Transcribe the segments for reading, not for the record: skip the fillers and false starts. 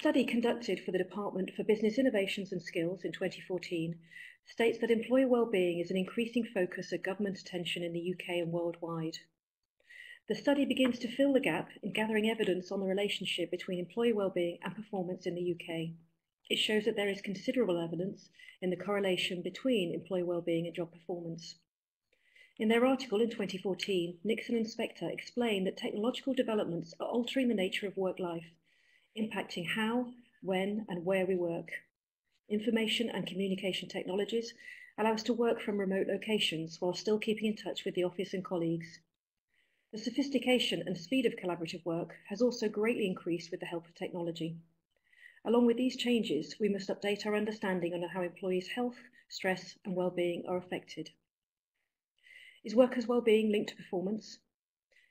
study conducted for the Department for Business Innovations and Skills in 2014 states that employee wellbeing is an increasing focus of government attention in the UK and worldwide. The study begins to fill the gap in gathering evidence on the relationship between employee wellbeing and performance in the UK. It shows that there is considerable evidence in the correlation between employee wellbeing and job performance. In their article in 2014, Nixon and Spector explained that technological developments are altering the nature of work life, impacting how, when, and where we work. Information and communication technologies allow us to work from remote locations while still keeping in touch with the office and colleagues. The sophistication and speed of collaborative work has also greatly increased with the help of technology. Along with these changes, we must update our understanding on how employees' health, stress, and well-being are affected. Is workers' well-being linked to performance?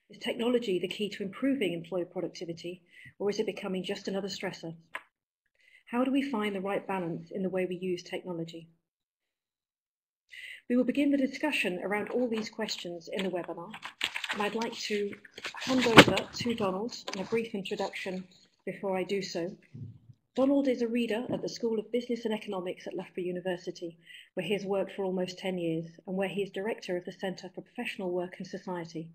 Is technology the key to improving employee productivity, or is it becoming just another stressor? How do we find the right balance in the way we use technology? We will begin the discussion around all these questions in the webinar, and I'd like to hand over to Donald in a brief introduction before I do so. Donald is a reader at the School of Business and Economics at Loughborough University, where he has worked for almost 10 years, and where he is director of the Centre for Professional Work and Society.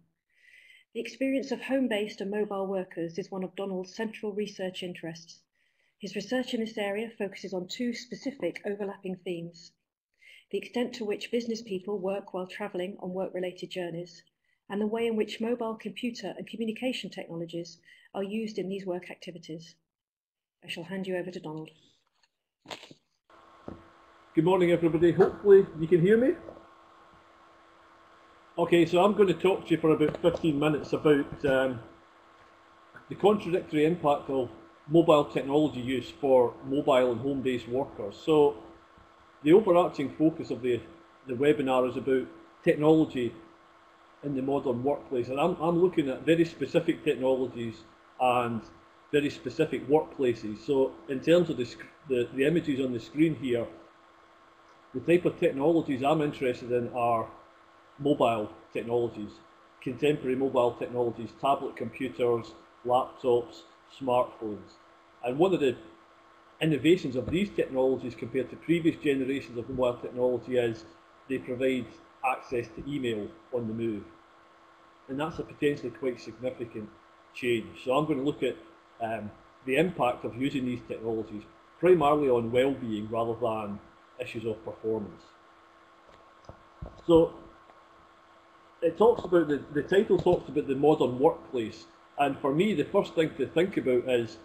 The experience of home-based and mobile workers is one of Donald's central research interests. His research in this area focuses on two specific overlapping themes: the extent to which business people work while travelling on work-related journeys, and the way in which mobile computer and communication technologies are used in these work activities. I shall hand you over to Donald. Good morning, everybody. Hopefully you can hear me. Okay, so I'm going to talk to you for about 15 minutes about the contradictory impact of mobile technology use for mobile and home-based workers. So the overarching focus of the webinar is about technology in the modern workplace, and I'm looking at very specific technologies and very specific workplaces. So in terms of the images on the screen here, the type of technologies I'm interested in are mobile technologies, contemporary mobile technologies, tablet computers, laptops, smartphones. And one of the innovations of these technologies compared to previous generations of mobile technology is they provide access to email on the move. And that's a potentially quite significant change. So I'm going to look at the impact of using these technologies primarily on well-being rather than issues of performance. So it talks about, the title talks about the modern workplace, and for me the first thing to think about is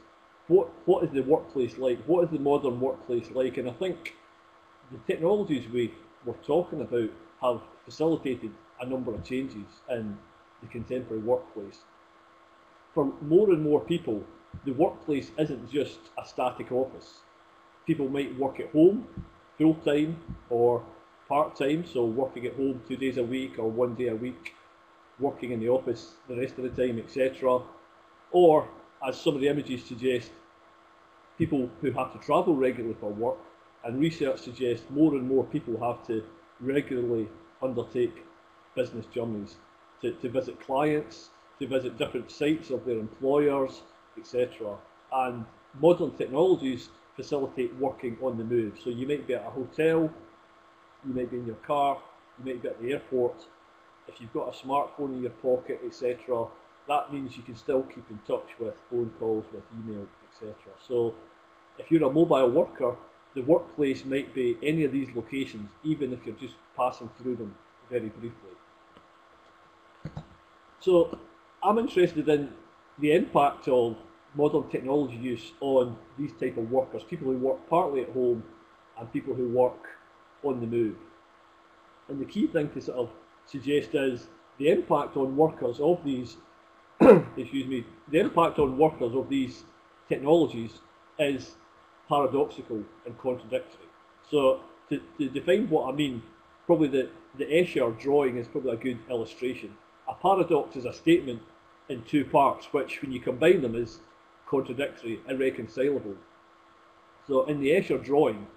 what is the workplace like? What is the modern workplace like? And I think the technologies we're talking about have facilitated a number of changes in the contemporary workplace. For more and more people, the workplace isn't just a static office. People might work at home full-time or part-time, so working at home 2 days a week or 1 day a week, working in the office the rest of the time, etc. Or, as some of the images suggest, people who have to travel regularly for work, and research suggests more and more people have to regularly undertake business journeys to visit clients, to visit different sites of their employers, etc. And modern technologies facilitate working on the move. So you might be at a hotel, you might be in your car, you might be at the airport. If you've got a smartphone in your pocket, etc., that means you can still keep in touch with phone calls, with email, etc. So if you're a mobile worker, the workplace might be any of these locations, even if you're just passing through them very briefly. So I'm interested in the impact of modern technology use on these type of workers, people who work partly at home and people who work on the move. And the key thing to sort of suggest is the impact on workers of these excuse me, the impact on workers of these technologies is paradoxical and contradictory. So to define what I mean, probably the Escher drawing is probably a good illustration. A paradox is a statement in two parts, which when you combine them is contradictory, irreconcilable. So in the Escher drawing,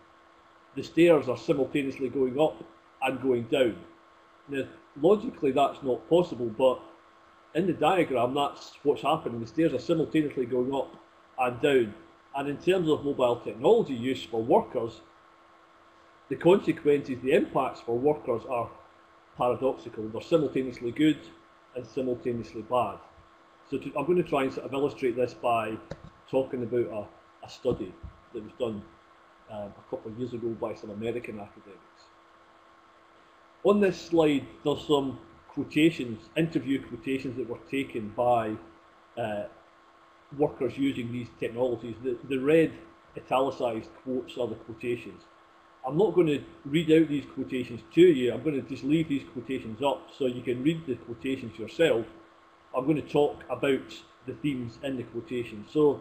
the stairs are simultaneously going up and going down. Now, logically that's not possible, but in the diagram that's what's happening. The stairs are simultaneously going up and down, And in terms of mobile technology use for workers, the consequences, the impacts for workers are paradoxical. They're simultaneously good and simultaneously bad. So I'm going to try and sort of illustrate this by talking about a study that was done a couple of years ago by some American academics. On this slide, there's some quotations, interview quotations that were taken by workers using these technologies. The red italicized quotes are the quotations. I'm not going to read out these quotations to you. I'm going to just leave these quotations up so you can read the quotations yourself. I'm going to talk about the themes in the quotations. So,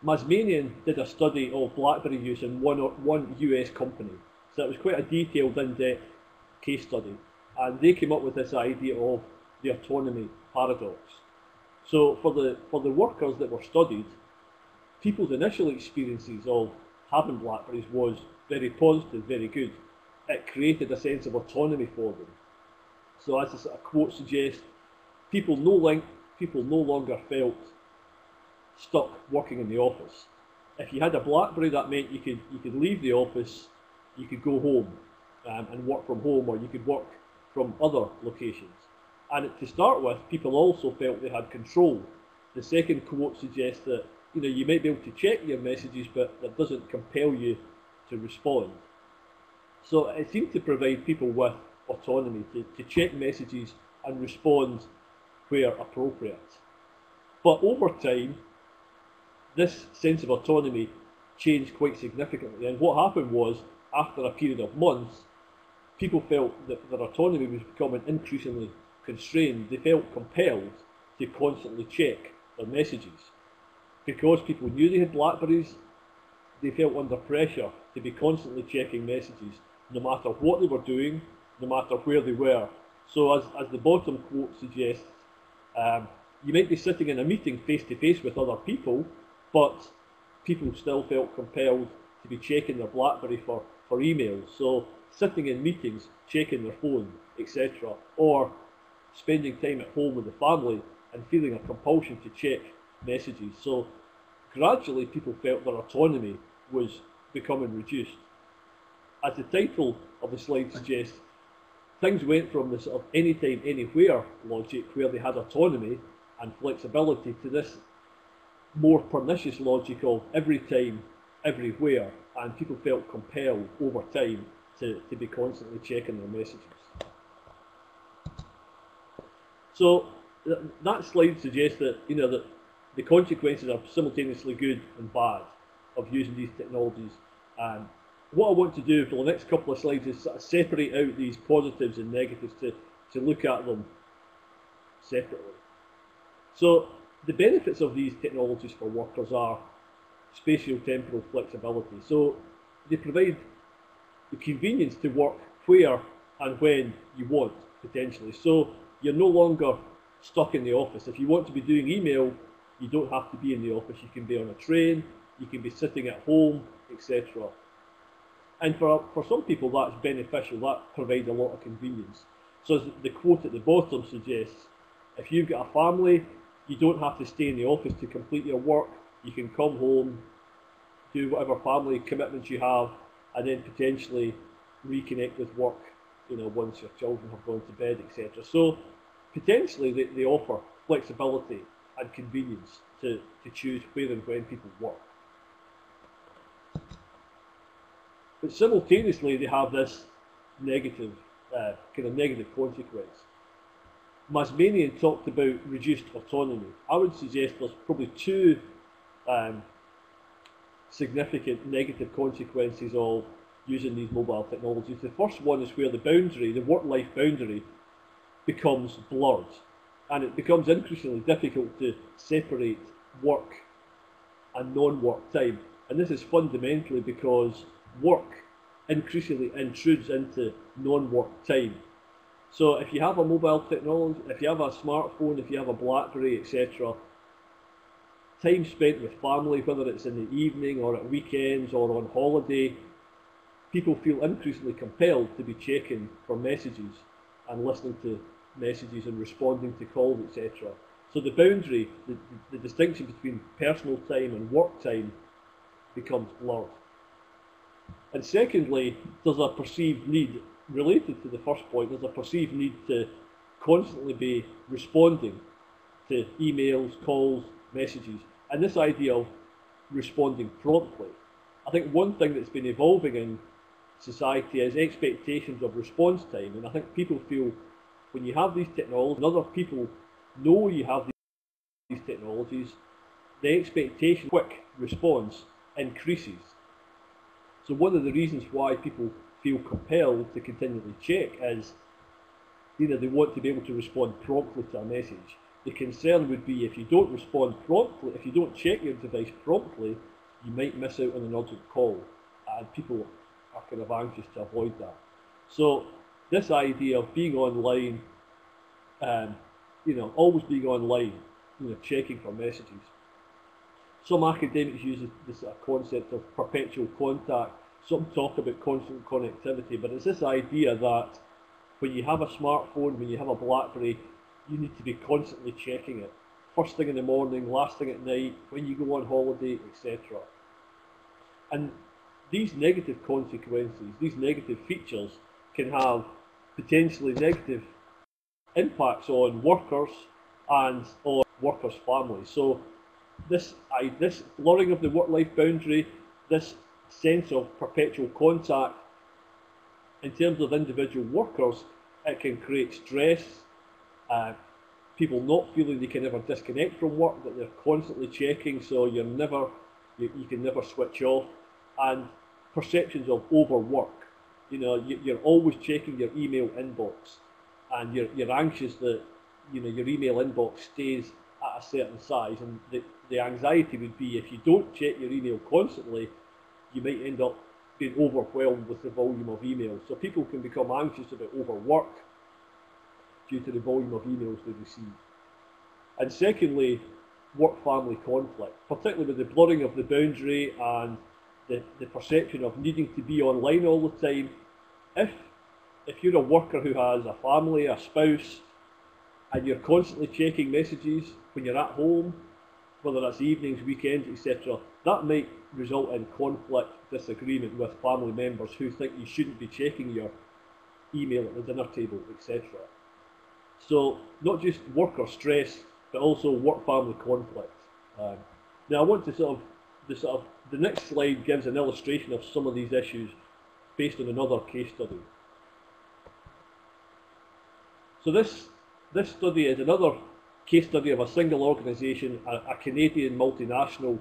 Masmanian did a study of BlackBerry use in one US company. So it was quite a detailed, in-depth case study. And they came up with this idea of the autonomy paradox. So for the workers that were studied, people's initial experiences of having BlackBerries was very positive, very good. It created a sense of autonomy for them. So as the sort of quote suggests, people no longer felt stuck working in the office. If you had a BlackBerry, that meant you could leave the office, you could go home and work from home, or you could work from other locations. And to start with, people also felt they had control. The second quote suggests that you might be able to check your messages, but that doesn't compel you to respond. So it seemed to provide people with autonomy to check messages and respond where appropriate. But over time, this sense of autonomy changed quite significantly. And what happened was, after a period of months, people felt that their autonomy was becoming increasingly constrained. They felt compelled to constantly check their messages. Because people knew they had BlackBerries, they felt under pressure to be constantly checking messages, no matter what they were doing, no matter where they were. So as the bottom quote suggests, you might be sitting in a meeting face to face with other people, but people still felt compelled to be checking their BlackBerry for emails. So sitting in meetings, checking their phone, etc. Or spending time at home with the family and feeling a compulsion to check messages. So gradually people felt their autonomy was becoming reduced. As the title of the slide suggests, things went from the sort of anytime, anywhere logic where they had autonomy and flexibility to this more pernicious logic of every time, everywhere, and people felt compelled over time to be constantly checking their messages. So that slide suggests that that the consequences are simultaneously good and bad of using these technologies. And what I want to do for the next couple of slides is sort of separate out these positives and negatives to look at them separately. So the benefits of these technologies for workers are spatio-temporal flexibility. So they provide the convenience to work where and when you want, potentially. So you're no longer stuck in the office. If you want to be doing email, you don't have to be in the office. You can be on a train, you can be sitting at home, etc. And for some people that's beneficial, that provides a lot of convenience. So as the quote at the bottom suggests, if you've got a family, you don't have to stay in the office to complete your work. You can come home, do whatever family commitments you have, and then potentially reconnect with work, once your children have gone to bed, etc. So potentially they offer flexibility and convenience to choose where and when people work. But simultaneously they have this negative, negative consequence. Masmanian talked about reduced autonomy. I would suggest there's probably two significant negative consequences of using these mobile technologies. The first one is where the work-life boundary becomes blurred, and it becomes increasingly difficult to separate work and non-work time. And this is fundamentally because work increasingly intrudes into non-work time. So if you have a mobile technology, if you have a smartphone, if you have a BlackBerry, etc., time spent with family, whether it's in the evening or at weekends or on holiday, people feel increasingly compelled to be checking for messages and listening to messages and responding to calls, etc. So the boundary, the distinction between personal time and work time becomes blurred. And secondly, there's a perceived need, related to the first point, there's a perceived need to constantly be responding to emails, calls, messages, and this idea of responding promptly. I think one thing that's been evolving in society is expectations of response time, and I think people feel when you have these technologies, and other people know you have these technologies, the expectation of quick response increases. So one of the reasons why people feel compelled to continually check is either they want to be able to respond promptly to a message. The concern would be if you don't respond promptly, if you don't check your device promptly, you might miss out on an urgent call, and people are kind of anxious to avoid that. So this idea of being online, always being online, checking for messages. Some academics use this concept of perpetual contact. Some talk about constant connectivity, but it's this idea that when you have a smartphone, when you have a BlackBerry, you need to be constantly checking it. First thing in the morning, last thing at night, when you go on holiday, etc. And these negative consequences, these negative features can have potentially negative impacts on workers and on workers' families. So this blurring of the work-life boundary, this sense of perpetual contact, in terms of individual workers, it can create stress, people not feeling they can ever disconnect from work, that they're constantly checking, so you can never switch off, and perceptions of overwork. You're always checking your email inbox, and you're anxious that your email inbox stays at a certain size, and the anxiety would be if you don't check your email constantly, you might end up being overwhelmed with the volume of emails. So people can become anxious about overwork due to the volume of emails they receive. And secondly, work-family conflict, particularly with the blurring of the boundary and the perception of needing to be online all the time. If you're a worker who has a family, a spouse, and you're constantly checking messages when you're at home, whether that's evenings, weekends, etc., that might result in conflict, disagreement with family members who think you shouldn't be checking your email at the dinner table, etc. So not just worker stress, but also work-family conflict. Now I want to the next slide gives an illustration of some of these issues based on another case study. So this study is another case study of a single organisation, a Canadian multinational,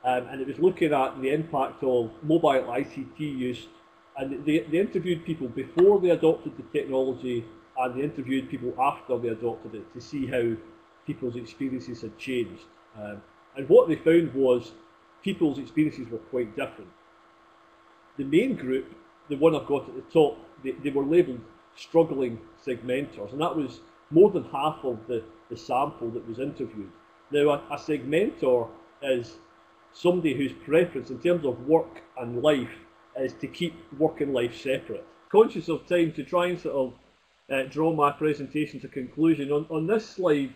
and it was looking at the impact of mobile ICT use, and they interviewed people before they adopted the technology, and they interviewed people after they adopted it to see how people's experiences had changed. And what they found was people's experiences were quite different. The main group, the one I've got at the top, they were labelled struggling segmentors, and that was more than half of the sample that was interviewed. Now, a segmentor is somebody whose preference in terms of work and life is to keep work and life separate. Conscious of time, to try and sort of draw my presentation to conclusion, on this slide,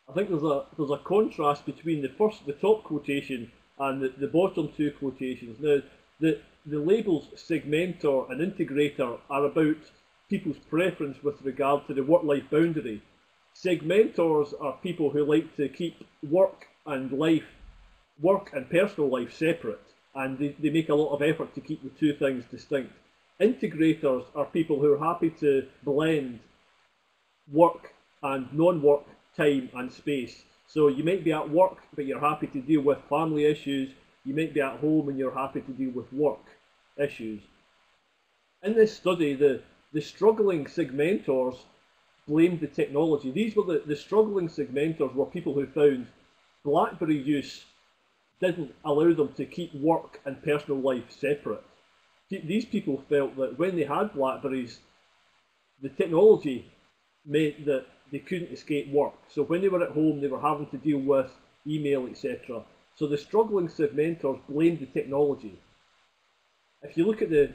I think there's a contrast between the top quotation and the bottom two quotations. Now, the labels segmentor and integrator are about people's preference with regard to the work-life boundary. Segmentors are people who like to keep work and personal life separate, and they make a lot of effort to keep the two things distinct. Integrators are people who are happy to blend work and non-work time and space. So you might be at work, but you're happy to deal with family issues. You might be at home and you're happy to deal with work issues. In this study, the struggling segmentors blamed the technology. These were the struggling segmentors were people who found BlackBerry use didn't allow them to keep work and personal life separate. These people felt that when they had BlackBerries, the technology meant that they couldn't escape work. So when they were at home, they were having to deal with email, etc. So the struggling segmentors blamed the technology. If you look at the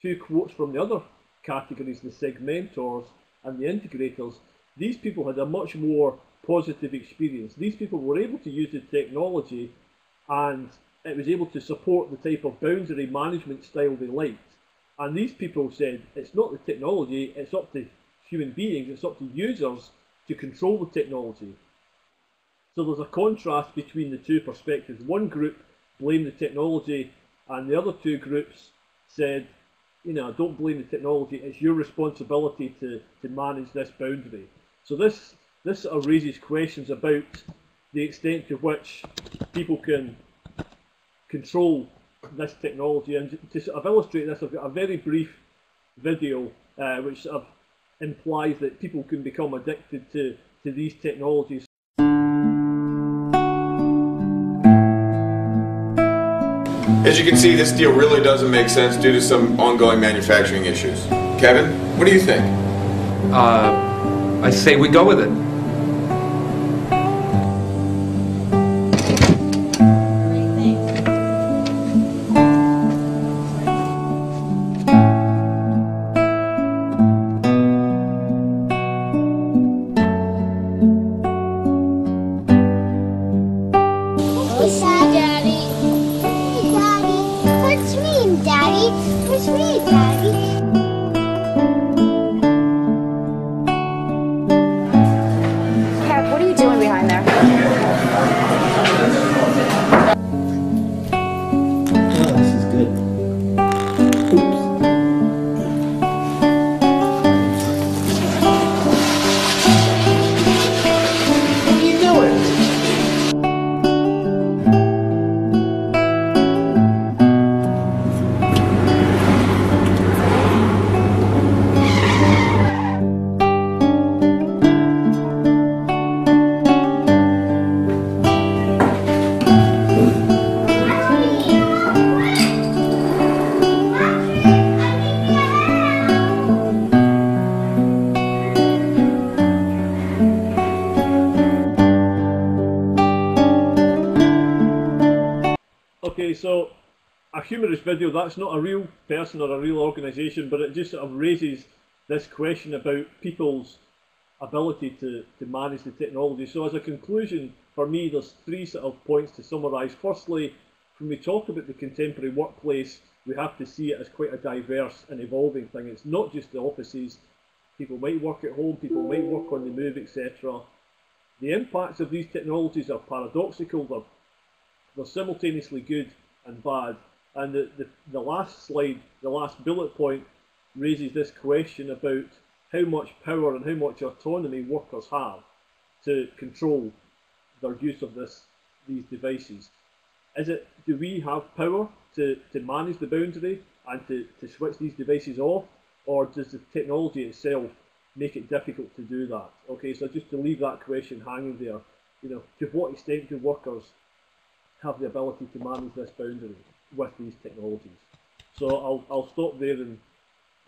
two quotes from the other categories, the segmentors and the integrators, these people had a much more positive experience. These people were able to use the technology, and it was able to support the type of boundary management style they liked. And these people said it's not the technology, it's up to human beings, it's up to users to control the technology. So there's a contrast between the two perspectives. One group blamed the technology, and the other two groups said, you know, don't blame the technology, it's your responsibility to manage this boundary. So this sort of raises questions about the extent to which people can control this technology. And to sort of illustrate this, I've got a very brief video which sort of implies that people can become addicted to these technologies. As you can see, this deal really doesn't make sense due to some ongoing manufacturing issues. Kevin, what do you think? I say we go with it. Okay, so a humorous video, that's not a real person or a real organisation, but it just sort of raises this question about people's ability to manage the technology. So as a conclusion, for me, there's three sort of points to summarise. Firstly, when we talk about the contemporary workplace, we have to see it as quite a diverse and evolving thing. It's not just the offices. People might work at home, people might work on the move, etc. The impacts of these technologies are paradoxical. They're simultaneously good and bad. And the last slide, the last bullet point, raises this question about how much power and how much autonomy workers have to control their use of these devices. Do we have power to manage the boundary and to switch these devices off, or does the technology itself make it difficult to do that? Okay, so just to leave that question hanging there, you know, to what extent do workers have the ability to manage this boundary with these technologies? So I'll stop there, and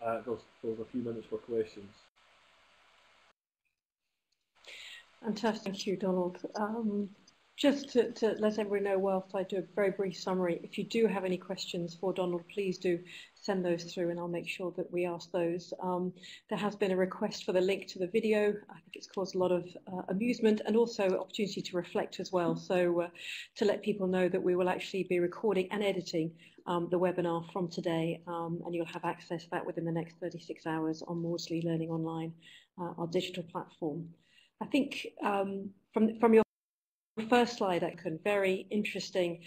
there's a few minutes for questions. Fantastic, thank you, Donald. Just to let everyone know, whilst I do a very brief summary, if you do have any questions for Donald, please do send those through and I'll make sure that we ask those. There has been a request for the link to the video. I think it's caused a lot of amusement and also opportunity to reflect as well. So to let people know that we will actually be recording and editing the webinar from today, and you'll have access to that within the next 36 hours on Maudsley Learning Online, our digital platform. I think from your first slide, Akun, very interesting,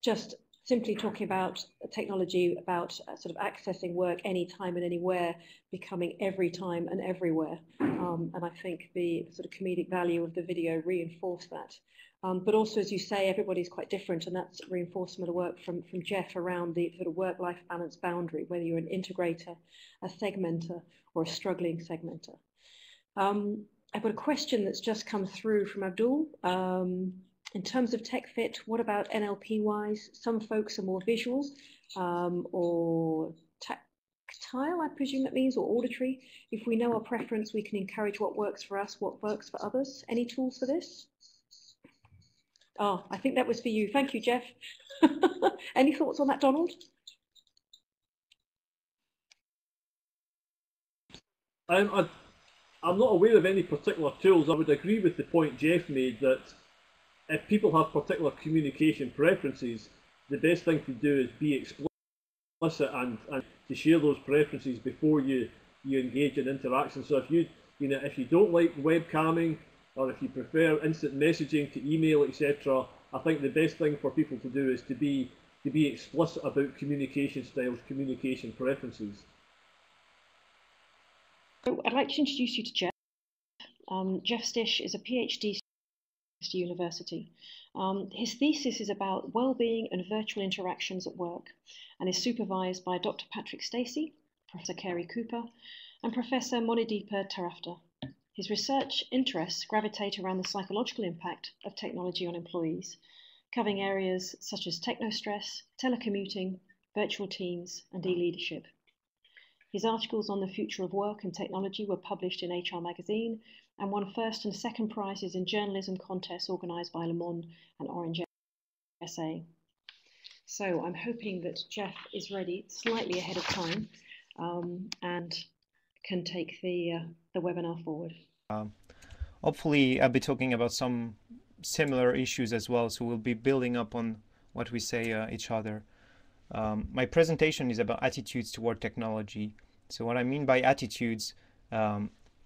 just simply talking about technology, about sort of accessing work anytime and anywhere, becoming every time and everywhere. And I think the sort of comedic value of the video reinforced that. But also, as you say, everybody's quite different, and that's reinforcement of work from Jeff around the sort of work-life balance boundary, whether you're an integrator, a segmenter, or a struggling segmenter. I've got a question that's just come through from Abdul. In terms of tech fit, what about NLP-wise? Some folks are more visual or tactile, I presume that means, or auditory. If we know our preference, we can encourage what works for us, what works for others. Any tools for this? Oh, I think that was for you. Thank you, Jeff. Any thoughts on that, Donald? I'm not aware of any particular tools. I would agree with the point Jeff made that if people have particular communication preferences, the best thing to do is be explicit and to share those preferences before you engage in interaction. So if you don't like webcamming, or if you prefer instant messaging to email, etc., I think the best thing for people to do is to be explicit about communication styles, communication preferences. So I'd like to introduce you to Jeff. Jeff Stish is a PhD at university. His thesis is about well-being and virtual interactions at work, and is supervised by Dr. Patrick Stacey, Professor Kerry Cooper, and Professor Monideepa Tarafta. His research interests gravitate around the psychological impact of technology on employees, covering areas such as technostress, telecommuting, virtual teams, and e-leadership. His articles on the future of work and technology were published in HR Magazine and won first and second prizes in journalism contests organised by Le Monde and Orange SA. So I'm hoping that Jeff is ready, slightly ahead of time, and can take the webinar forward. Hopefully I'll be talking about some similar issues as well, so we'll be building up on what we say each other. My presentation is about attitudes toward technology. So what I mean by attitudes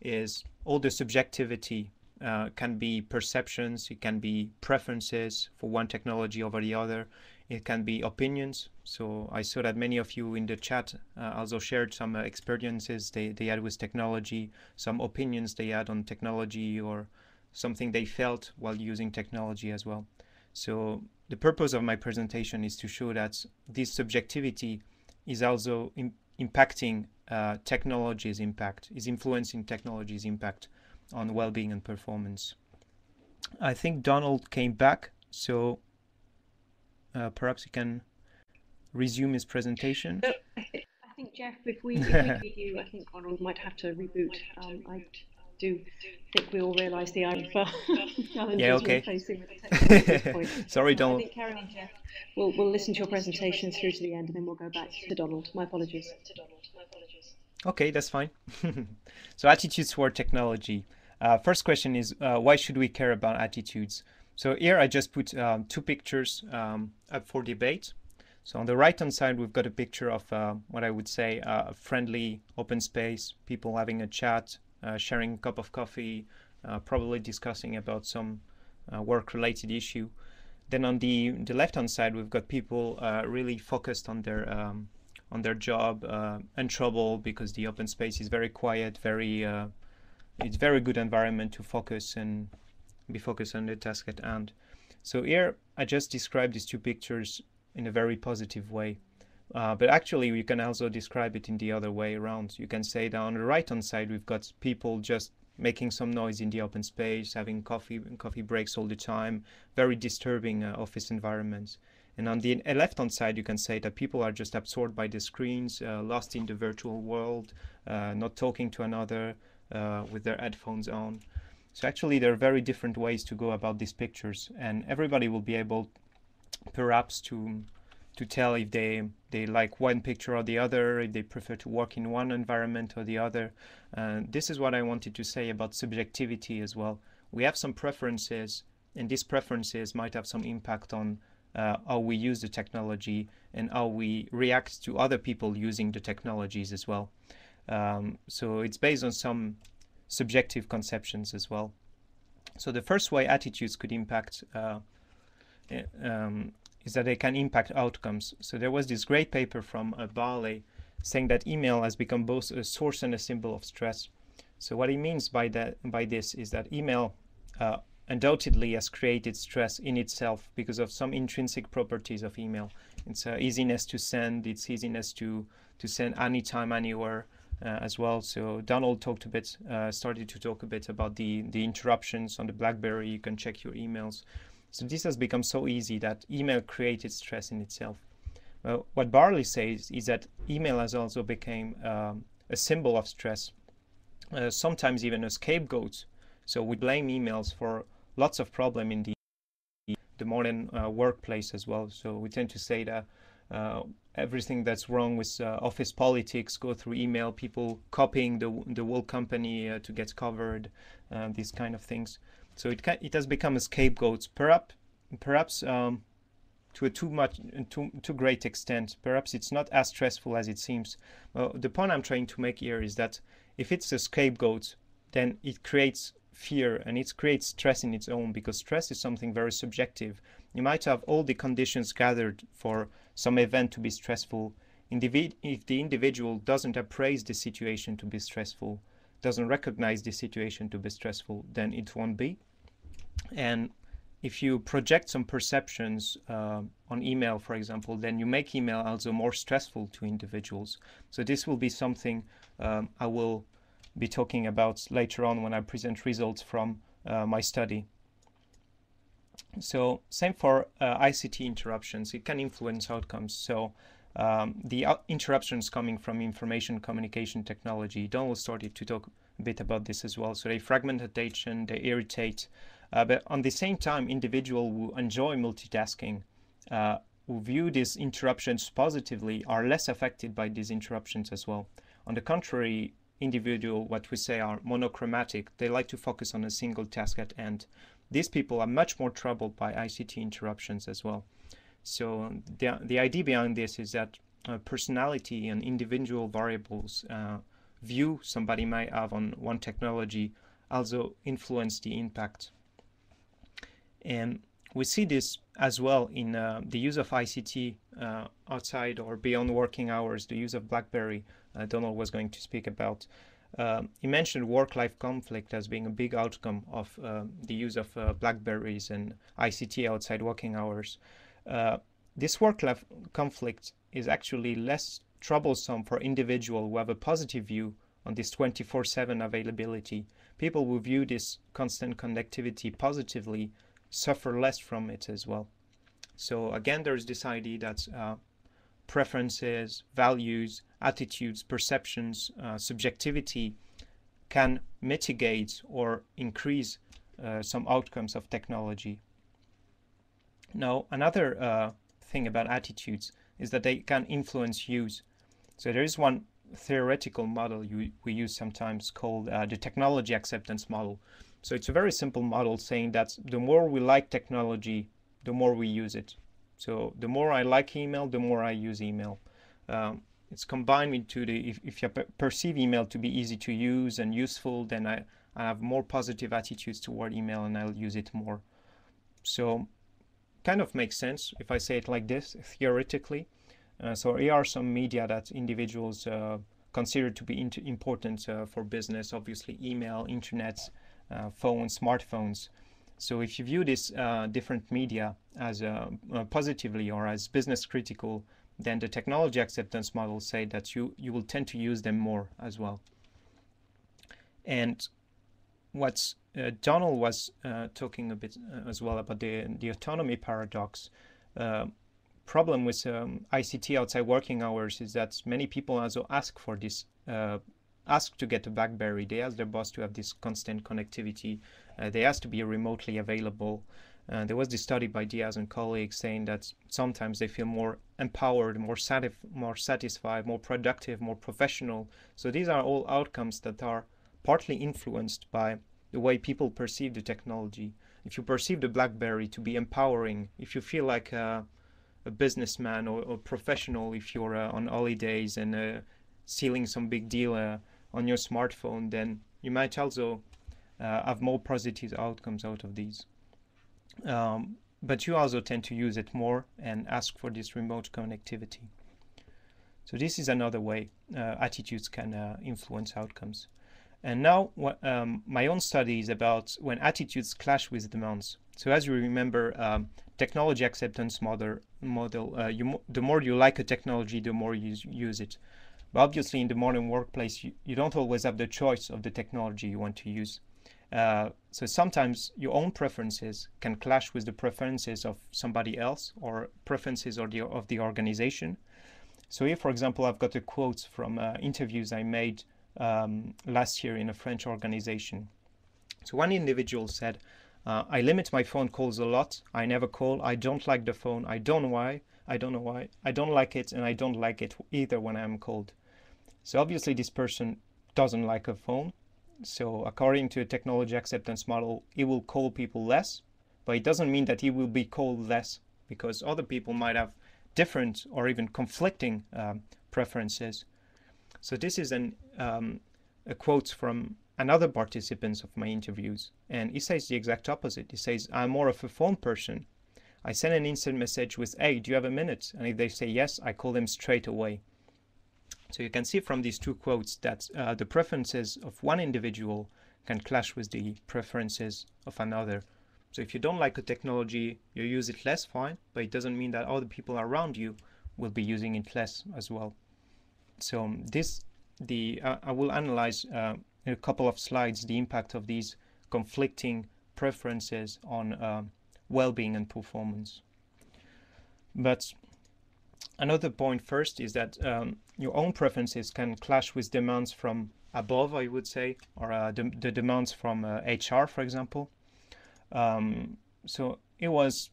is all the subjectivity. Can be perceptions, it can be preferences for one technology over the other, it can be opinions. So I saw that many of you in the chat also shared some experiences they had with technology, some opinions they had on technology, or something they felt while using technology as well. So the purpose of my presentation is to show that this subjectivity is also impacting technology's impact, is influencing technology's impact on well-being and performance. I think Donald came back, so perhaps he can resume his presentation. So I think, Jeff, if we give you, I think Donald might have to reboot. I do think we all realise the challenges we're facing with the technology at this point. Sorry, Donald. I think carry on, Jeff. We'll listen to your presentation through to the end, and then we'll go back to Donald. My apologies. Okay, that's fine. So attitudes toward technology. First question is, why should we care about attitudes? So here I just put two pictures up for debate. So on the right-hand side, we've got a picture of what I would say a friendly open space, people having a chat, sharing a cup of coffee, probably discussing about some work-related issue. Then on the left-hand side, we've got people really focused on their job, in trouble because the open space is very quiet, it's very good environment to focus and be focused on the task at hand. So here I just described these two pictures in a very positive way. But actually you can also describe it in the other way around. You can say that on the right hand side we've got people just making some noise in the open space, having coffee breaks all the time, very disturbing office environments. And on the left hand side you can say that people are just absorbed by the screens, lost in the virtual world, not talking to another, with their headphones on. So actually there are very different ways to go about these pictures, and everybody will be able perhaps to tell if they like one picture or the other, if they prefer to work in one environment or the other. This is what I wanted to say about subjectivity as well. We have some preferences, and these preferences might have some impact on how we use the technology and how we react to other people using the technologies as well. So it's based on some subjective conceptions as well. So the first way attitudes could impact is that they can impact outcomes. So there was this great paper from Barley saying that email has become both a source and a symbol of stress. So what he means by this is that email undoubtedly has created stress in itself because of some intrinsic properties of email. It's easiness to send, it's easiness to send anytime, anywhere. As well. So Donald started to talk a bit about the interruptions on the BlackBerry. You can check your emails. So this has become so easy that email created stress in itself. Well, what Barley says is that email has also become a symbol of stress, sometimes even a scapegoat. So we blame emails for lots of problems in the modern workplace as well. So we tend to say that everything that's wrong with office politics go through email, people copying the whole company to get covered, these kind of things. So it has become a scapegoat, perhaps to a too great extent. Perhaps it's not as stressful as it seems. Well, the point I'm trying to make here is that if it's a scapegoat, then it creates fear and it creates stress in its own, because stress is something very subjective. You might have all the conditions gathered for some event to be stressful. If the individual doesn't appraise the situation to be stressful, doesn't recognize the situation to be stressful, then it won't be. And if you project some perceptions on email, for example, then you make email also more stressful to individuals. So this will be something I will be talking about later on when I present results from my study. So same for ICT interruptions. It can influence outcomes. So the interruptions coming from information communication technology, Donald started to talk a bit about this as well. So they fragment attention, they irritate, but on the same time, individuals who enjoy multitasking, who view these interruptions positively, are less affected by these interruptions as well. On the contrary, individuals, what we say, are monochromatic. They like to focus on a single task at hand. These people are much more troubled by ICT interruptions as well. So the idea behind this is that personality and individual variables view somebody might have on one technology also influence the impact. And we see this as well in the use of ICT outside or beyond working hours, the use of BlackBerry. Donald was going to speak about. He mentioned work-life conflict as being a big outcome of the use of BlackBerries and ICT outside working hours. This work-life conflict is actually less troublesome for individuals who have a positive view on this 24/7 availability. People who view this constant connectivity positively suffer less from it as well. So again, there's this idea that preferences, values, attitudes, perceptions, subjectivity can mitigate or increase some outcomes of technology. Now, another thing about attitudes is that they can influence use. So there is one theoretical model we use sometimes called the technology acceptance model. So it's a very simple model saying that the more we like technology, the more we use it. So the more I like email, the more I use email. It's combined into if you perceive email to be easy to use and useful, then I have more positive attitudes toward email and I'll use it more. So kind of makes sense if I say it like this, theoretically. So here are some media that individuals consider to be important for business, obviously email, internet, phones, smartphones. So if you view this different media as positively or as business critical, then the technology acceptance models say that you will tend to use them more as well. And what Donald was talking a bit as well about the autonomy paradox. Problem with ICT outside working hours is that many people also ask for this, ask to get a BlackBerry. They ask their boss to have this constant connectivity. They ask to be remotely available. There was this study by Diaz and colleagues saying that sometimes they feel more empowered, more satisfied, more productive, more professional. So these are all outcomes that are partly influenced by the way people perceive the technology. If you perceive the BlackBerry to be empowering, if you feel like a businessman or professional, if you're on holidays and sealing some big deal on your smartphone, then you might also have more positive outcomes out of these. But you also tend to use it more and ask for this remote connectivity. So this is another way attitudes can influence outcomes. And now my own study is about when attitudes clash with demands. So as you remember, technology acceptance model, the more you like a technology, the more you use it. But obviously in the modern workplace, you don't always have the choice of the technology you want to use. So sometimes your own preferences can clash with the preferences of somebody else or preferences of the organization. So here, for example, I've got a quote from interviews I made last year in a French organization. So one individual said, I limit my phone calls a lot. I never call. I don't like the phone. I don't know why. I don't know why. I don't like it, and I don't like it either when I'm called. So obviously this person doesn't like a phone. So according to a technology acceptance model, it will call people less, but it doesn't mean that he will be called less, because other people might have different or even conflicting preferences. So this is a quote from another participant of my interviews, and he says the exact opposite. He says, I'm more of a phone person. I send an instant message with, hey, do you have a minute? And if they say yes, I call them straight away. So you can see from these two quotes that the preferences of one individual can clash with the preferences of another. So if you don't like a technology, you use it less, fine, but it doesn't mean that other people around you will be using it less as well. So I will analyze in a couple of slides the impact of these conflicting preferences on well-being and performance. But another point first is that your own preferences can clash with demands from above, I would say, or the demands from HR, for example. So it was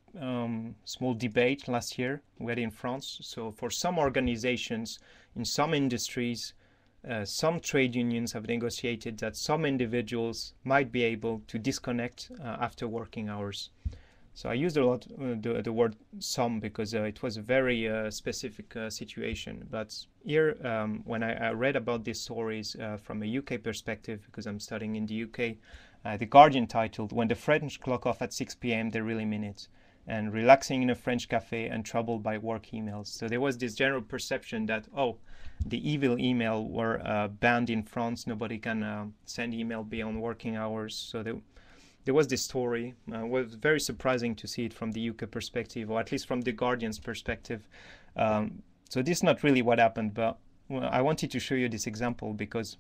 small debate last year we had in France. So for some organizations in some industries, some trade unions have negotiated that some individuals might be able to disconnect after working hours. So I used a lot the word some because it was a very specific situation. But here, when I read about these stories from a UK perspective, because I'm studying in the UK, The Guardian titled, When the French Clock Off at 6 p.m. They Really Mean It, and relaxing in a French cafe and troubled by work emails. So there was this general perception that, oh, the evil email were banned in France. Nobody can send email beyond working hours. So there was this story. It was very surprising to see it from the UK perspective, or at least from the Guardian's perspective. So this is not really what happened, but I wanted to show you this example because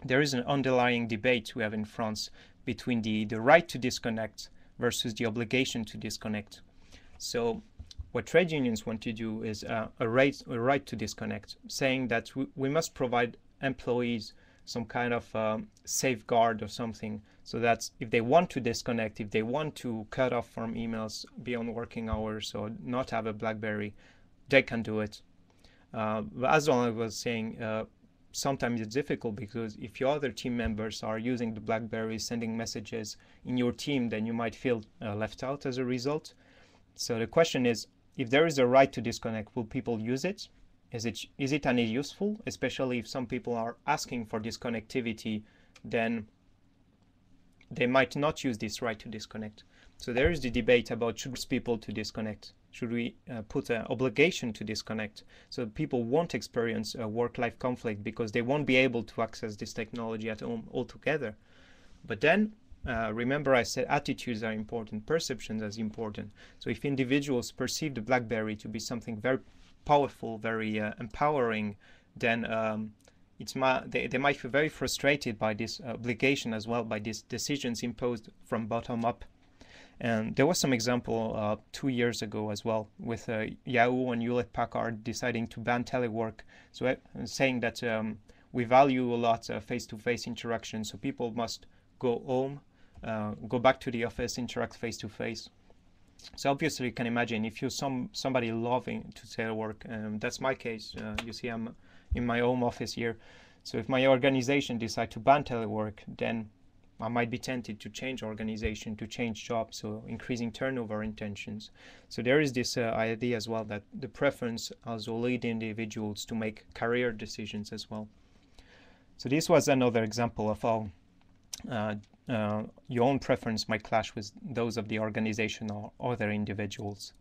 there is an underlying debate we have in France between the right to disconnect versus the obligation to disconnect. So what trade unions want to do is a right to disconnect, saying that we must provide employees some kind of safeguard or something, so that if they want to disconnect, if they want to cut off from emails beyond working hours or not have a BlackBerry, they can do it. But as I was saying, sometimes it's difficult because if your other team members are using the BlackBerry, sending messages in your team, then you might feel left out as a result. So the question is, if there is a right to disconnect, will people use it? Is it any useful? Especially if some people are asking for this connectivity, then they might not use this right to disconnect. So there is the debate about should people to disconnect. Should we put an obligation to disconnect so people won't experience a work-life conflict because they won't be able to access this technology at home altogether? But then remember I said attitudes are important, perceptions are important. So if individuals perceive the BlackBerry to be something very powerful, very empowering, then they might feel very frustrated by this obligation as well, by these decisions imposed from bottom up. And there was some example 2 years ago as well with Yahoo and Hewlett Packard deciding to ban telework, so saying that we value a lot face-to-face interaction, so people must go home, go back to the office, interact face-to-face. So obviously you can imagine if you're somebody loving to telework, that's my case. You see, I'm in my home office here. So if my organization decide to ban telework, then I might be tempted to change organization, to change jobs, so increasing turnover intentions. So there is this idea as well that the preference also lead individuals to make career decisions as well. So this was another example of how your own preference might clash with those of the organization or other individuals.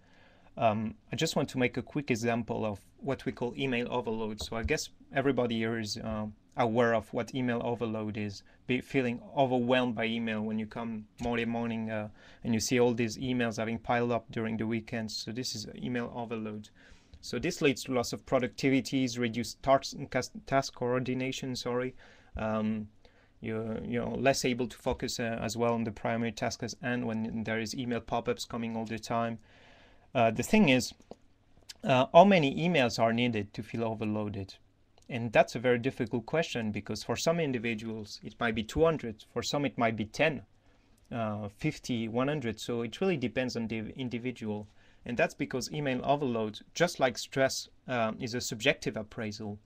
I just want to make a quick example of what we call email overload. So I guess everybody here is aware of what email overload is, feeling overwhelmed by email when you come Monday morning and you see all these emails having piled up during the weekends. So this is email overload. So this leads to loss of productivities, reduced task coordination, you're less able to focus as well on the primary tasks and when there is email pop-ups coming all the time. The thing is, how many emails are needed to feel overloaded? And that's a very difficult question because for some individuals it might be 200, for some it might be 10. 50, 100. So it really depends on the individual. And that's because email overload, just like stress, is a subjective appraisal.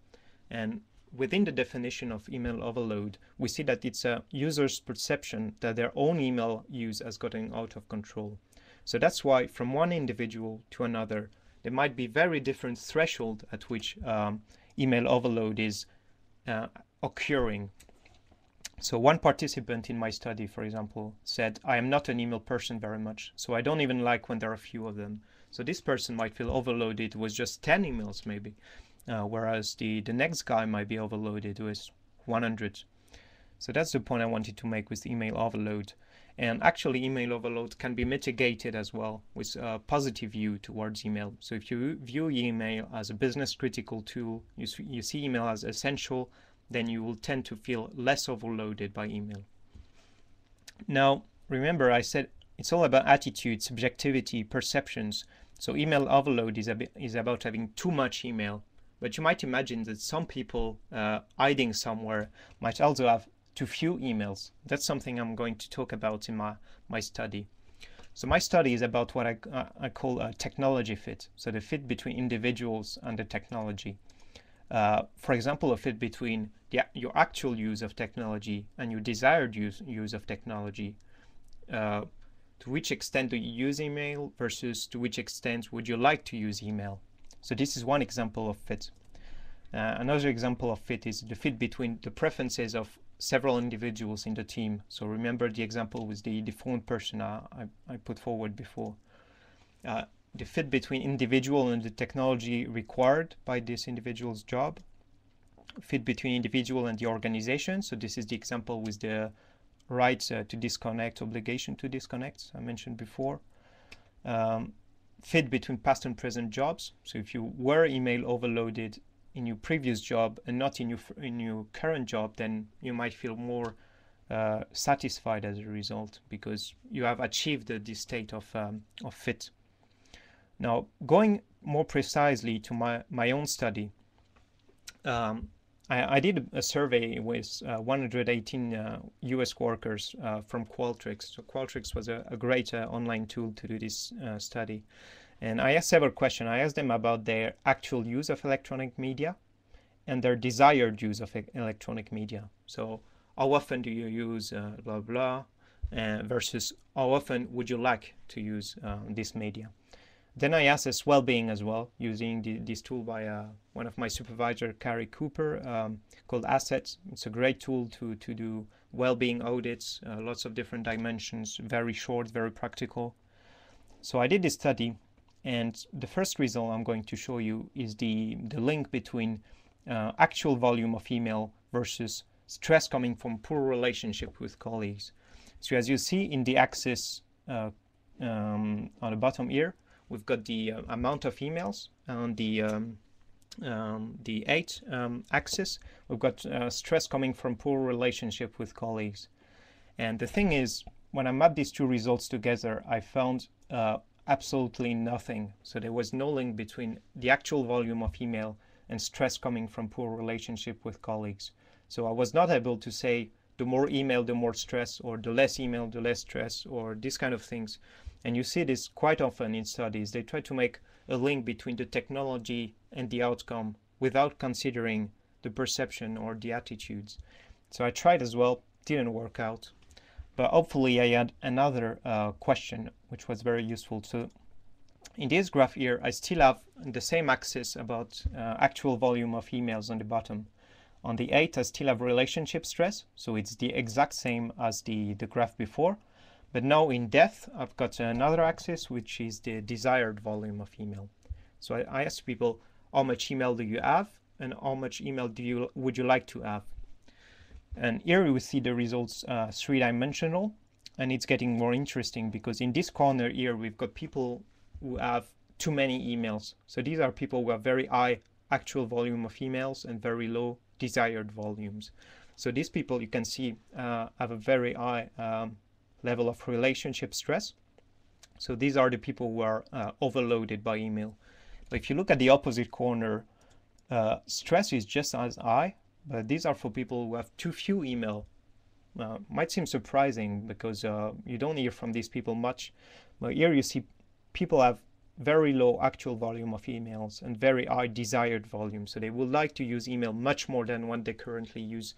And within the definition of email overload, we see that it's a user's perception that their own email use has gotten out of control. So that's why from one individual to another, there might be very different threshold at which email overload is occurring. So one participant in my study, for example, said, I am not an email person very much, so I don't even like when there are a few of them. So this person might feel overloaded with just 10 emails maybe, whereas the next guy might be overloaded with 100. So that's the point I wanted to make with email overload. And actually email overload can be mitigated as well with a positive view towards email. So if you view email as a business critical tool, you see email as essential, then you will tend to feel less overloaded by email. Now, remember I said it's all about attitude, subjectivity, perceptions. So email overload is about having too much email. But you might imagine that some people hiding somewhere might also have too few emails. That's something I'm going to talk about in my study. So my study is about what I call a technology fit. So the fit between individuals and the technology. For example, a fit between your actual use of technology and your desired use of technology. To which extent do you use email versus to which extent would you like to use email? So this is one example of fit. Another example of fit is the fit between the preferences of several individuals in the team. So remember the example with the phone person I put forward before. The fit between individual and the technology required by this individual's job. Fit between individual and the organization. So this is the example with the right to disconnect, obligation to disconnect I mentioned before. Fit between past and present jobs. So if you were email overloaded in your previous job and not in your current job, then you might feel more satisfied as a result because you have achieved this state of fit. Now, going more precisely to my own study, I did a survey with 118 US workers from Qualtrics. So Qualtrics was a great online tool to do this study. And I asked several questions. I asked them about their actual use of electronic media and their desired use of electronic media. So how often do you use blah, blah, versus how often would you like to use this media? Then I asked as well-being as well, using this tool by one of my supervisor, Carrie Cooper, called Assets. It's a great tool to do well-being audits, lots of different dimensions, very short, very practical. So I did this study, and the first result I'm going to show you is the link between actual volume of email versus stress coming from poor relationship with colleagues. So as you see in the axis on the bottom here, we've got the amount of emails. On the 8 axis, we've got stress coming from poor relationship with colleagues. And the thing is, when I mapped these two results together, I found absolutely nothing. So there was no link between the actual volume of email and stress coming from poor relationship with colleagues. So I was not able to say the more email, the more stress, or the less email, the less stress, or these kind of things. And you see this quite often in studies. They try to make a link between the technology and the outcome without considering the perception or the attitudes. So I tried as well, didn't work out. But hopefully I had another question which was very useful. So in this graph here, I still have the same axis about actual volume of emails on the bottom. On the 8, I still have relationship stress. So it's the exact same as the graph before. But now in depth, I've got another axis, which is the desired volume of email. So I asked people, how much email do you have? And how much email would you like to have? And here we see the results three-dimensional. And it's getting more interesting because in this corner here, we've got people who have too many emails. So these are people who have very high actual volume of emails and very low desired volumes. So these people, you can see, have a very high level of relationship stress. So these are the people who are overloaded by email. But if you look at the opposite corner, stress is just as high, but these are for people who have too few email might seem surprising because you don't hear from these people much. But here you see people have very low actual volume of emails and very high desired volume. So they would like to use email much more than what they currently use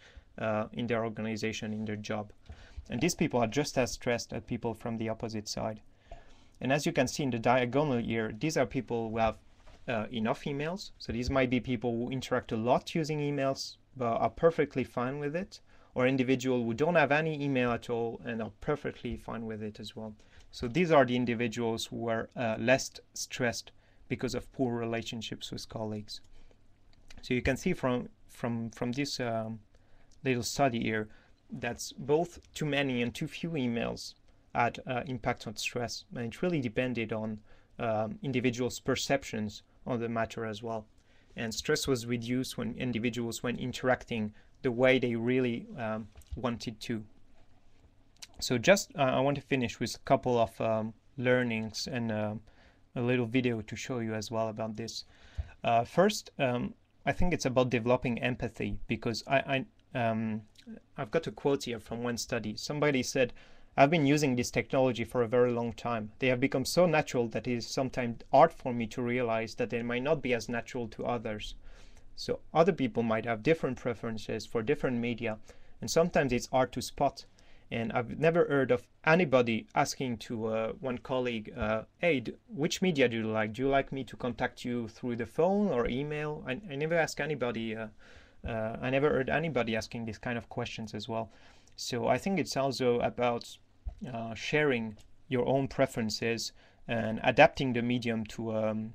in their organization, in their job. And these people are just as stressed as people from the opposite side. And as you can see in the diagonal here, these are people who have enough emails. So these might be people who interact a lot using emails, but are perfectly fine with it, or individuals who don't have any email at all and are perfectly fine with it as well. So these are the individuals who are less stressed because of poor relationships with colleagues. So you can see from this little study here, that's both too many and too few emails had impact on stress, and it really depended on individuals' perceptions on the matter as well. And stress was reduced when individuals were interacting the way they really wanted to. So just I want to finish with a couple of learnings and a little video to show you as well about this. First, I think it's about developing empathy, because I've got a quote here from one study. Somebody said, "I've been using this technology for a very long time. They have become so natural that it is sometimes hard for me to realize that they might not be as natural to others." So other people might have different preferences for different media, and sometimes it's hard to spot. And I've never heard of anybody asking to one colleague, "Hey, which media do you like? Do you like me to contact you through the phone or email?" I never ask anybody, I never heard anybody asking these kind of questions as well. So I think it's also about sharing your own preferences and adapting the medium to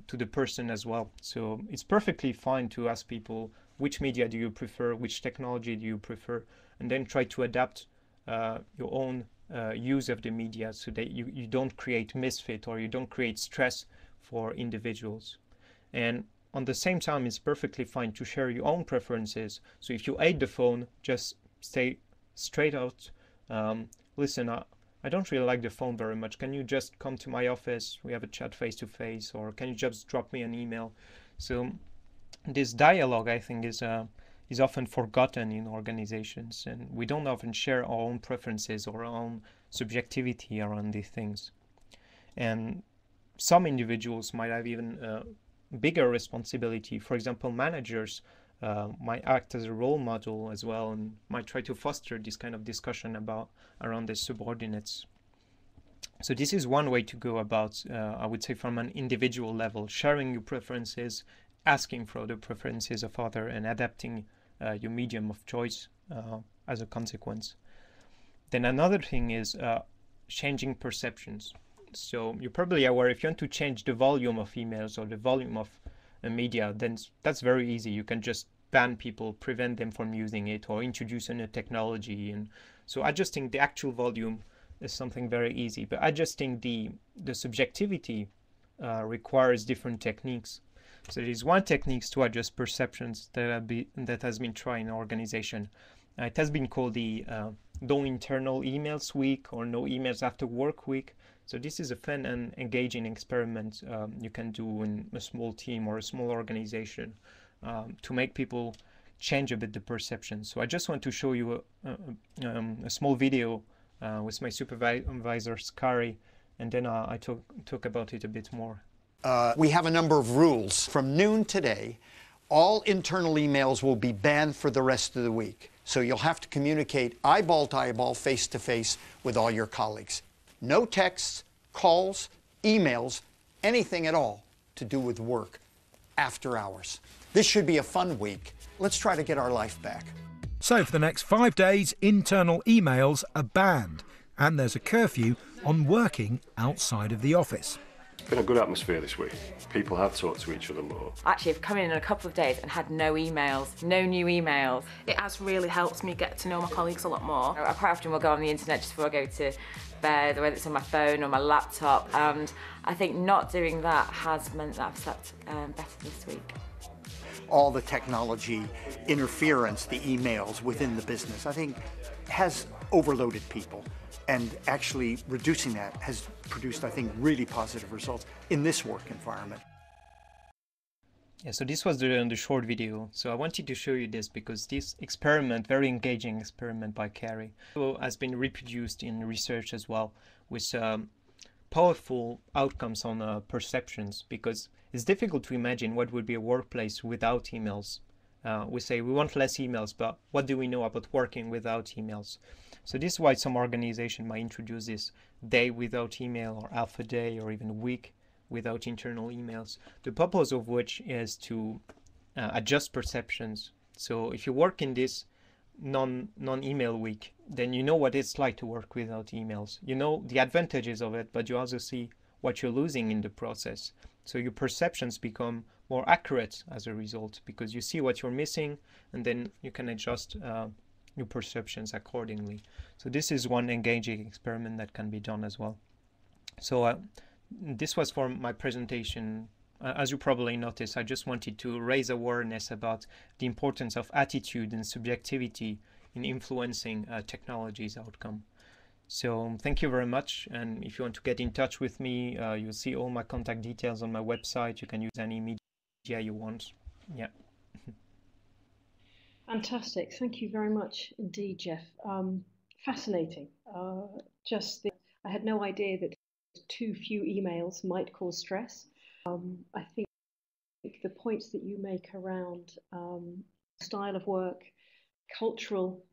the person as well. So it's perfectly fine to ask people, which media do you prefer, which technology do you prefer, and then try to adapt your own use of the media so that you don't create misfit or you don't create stress for individuals. And on the same time, it's perfectly fine to share your own preferences. So if you hate the phone, just say straight out, "Listen, I don't really like the phone very much. Can you just come to my office? We have a chat face to face, or can you just drop me an email?" So this dialogue, I think, is often forgotten in organizations, and we don't often share our own preferences or our own subjectivity around these things. And some individuals might have even bigger responsibility. For example, managers might act as a role model as well, and might try to foster this kind of discussion around their subordinates. So this is one way to go about, I would say, from an individual level, sharing your preferences, asking for the preferences of others, and adapting your medium of choice as a consequence. Then another thing is changing perceptions. So you're probably aware, if you want to change the volume of emails or the volume of media, then that's very easy. You can just ban people, prevent them from using it, or introduce a new technology. And so adjusting the actual volume is something very easy, but adjusting the subjectivity requires different techniques. So there is one technique to adjust perceptions that has been tried in an organization. It has been called the No Internal Emails Week, or No Emails After Work Week. So this is a fun and engaging experiment you can do in a small team or a small organization to make people change a bit the perception. So I just want to show you a small video with my supervisor, Skari, and then I talk about it a bit more. We have a number of rules. From noon today, all internal emails will be banned for the rest of the week. So you'll have to communicate eyeball to eyeball, face to face with all your colleagues. No texts, calls, emails, anything at all to do with work after hours. This should be a fun week. Let's try to get our life back. So for the next 5 days, internal emails are banned, and there's a curfew on working outside of the office. It's been a good atmosphere this week. People have talked to each other more. Actually, I've come in a couple of days and had no emails, no new emails. It has really helped me get to know my colleagues a lot more. I quite often will go on the internet just before I go to bed, whether it's on my phone or my laptop, and I think not doing that has meant that I've slept better this week. All the technology interference, the emails within the business, I think has overloaded people. And actually reducing that has produced, I think, really positive results in this work environment. Yeah, so this was the short video. So I wanted to show you this because this experiment, very engaging experiment by Carey, has been reproduced in research as well with powerful outcomes on perceptions, because it's difficult to imagine what would be a workplace without emails. We say we want less emails, but what do we know about working without emails? So this is why some organization might introduce this day without email, or alpha day, or even week without internal emails. The purpose of which is to adjust perceptions. So if you work in this non-email week, then you know what it's like to work without emails. You know the advantages of it, but you also see what you're losing in the process. So your perceptions become more accurate as a result, because you see what you're missing, and then you can adjust your perceptions accordingly. So this is one engaging experiment that can be done as well. So this was for my presentation. As you probably noticed, I just wanted to raise awareness about the importance of attitude and subjectivity in influencing technology's outcome. So thank you very much. And if you want to get in touch with me, you'll see all my contact details on my website. You can use any media you want. Yeah. Fantastic. Thank you very much indeed, Jeff. Fascinating. I had no idea that too few emails might cause stress. I think the points that you make around style of work, cultural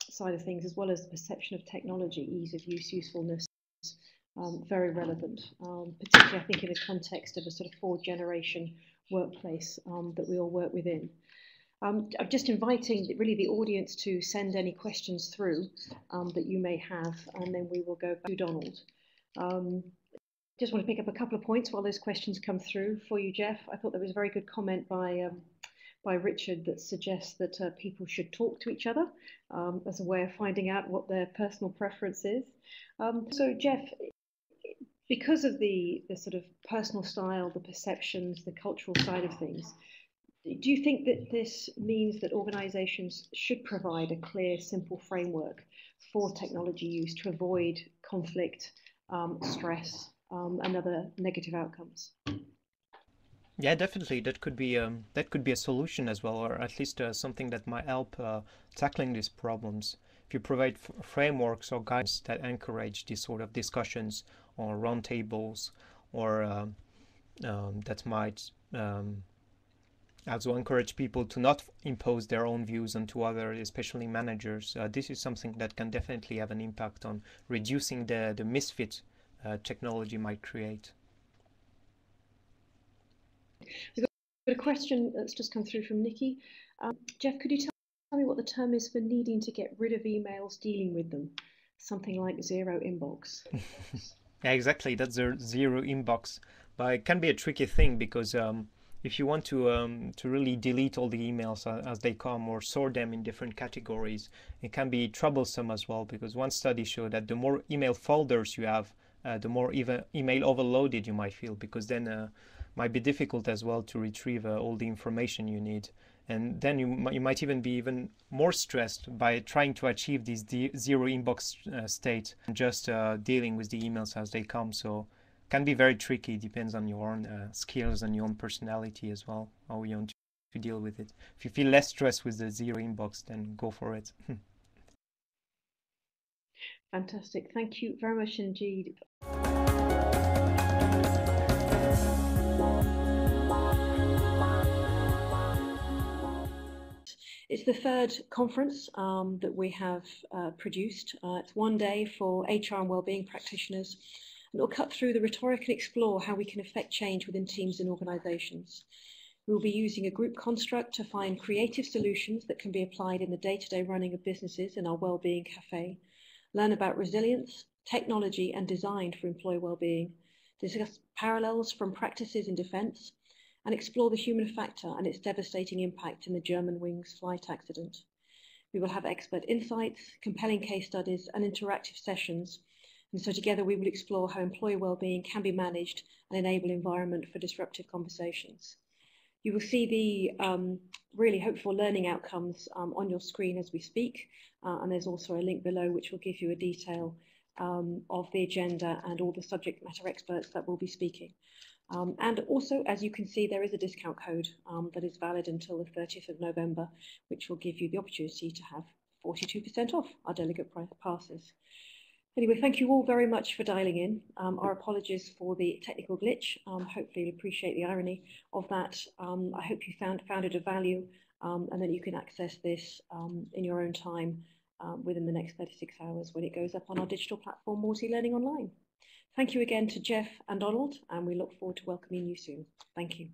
side of things, as well as the perception of technology, ease of use, usefulness, very relevant, particularly I think in the context of a sort of 4th-generation workplace that we all work within. I'm just inviting really the audience to send any questions through that you may have, and then we will go back to Donald. Just want to pick up a couple of points while those questions come through for you, Jeff. I thought there was a very good comment by Richard that suggests that people should talk to each other as a way of finding out what their personal preference is. So Jeff, because of the sort of personal style, the perceptions, the cultural side of things, do you think that this means that organizations should provide a clear, simple framework for technology use to avoid conflict, stress, and other negative outcomes? Yeah, definitely. That could be a solution as well, or at least something that might help tackling these problems. If you provide frameworks or guides that encourage these sort of discussions or roundtables, or that might also encourage people to not impose their own views onto others, especially managers. This is something that can definitely have an impact on reducing the misfit technology might create. We've got a question that's just come through from Nikki. Jeff, could you tell me what the term is for needing to get rid of emails dealing with them? Something like zero inbox. Yeah, exactly. That's a zero inbox. But it can be a tricky thing, because if you want to really delete all the emails as they come, or sort them in different categories, it can be troublesome as well, because one study showed that the more email folders you have, the more email overloaded you might feel, because then might be difficult as well to retrieve all the information you need. And then you might even be even more stressed by trying to achieve this zero inbox state, and just dealing with the emails as they come. So it can be very tricky. It depends on your own skills and your own personality as well, how you want to deal with it. If you feel less stressed with the zero inbox, then go for it. Fantastic. Thank you very much indeed. It's the 3rd conference that we have produced. It's one day for HR and wellbeing practitioners, and it'll cut through the rhetoric and explore how we can affect change within teams and organisations. We'll be using a group construct to find creative solutions that can be applied in the day-to-day running of businesses in our Wellbeing Cafe, learn about resilience, technology and design for employee wellbeing, discuss parallels from practices in defence, and explore the human factor and its devastating impact in the Germanwings flight accident. We will have expert insights, compelling case studies, and interactive sessions. And so together we will explore how employee wellbeing can be managed and enable environment for disruptive conversations. You will see the really hopeful learning outcomes on your screen as we speak. And there's also a link below which will give you a detail of the agenda and all the subject matter experts that will be speaking. And also, as you can see, there is a discount code that is valid until the 30th of November, which will give you the opportunity to have 42% off our delegate passes. Anyway, thank you all very much for dialing in. Our apologies for the technical glitch. Hopefully you appreciate the irony of that. I hope you found it of value, and that you can access this in your own time within the next 36 hours when it goes up on our digital platform, Morty Learning Online. Thank you again to Jeff and Donald, and we look forward to welcoming you soon. Thank you.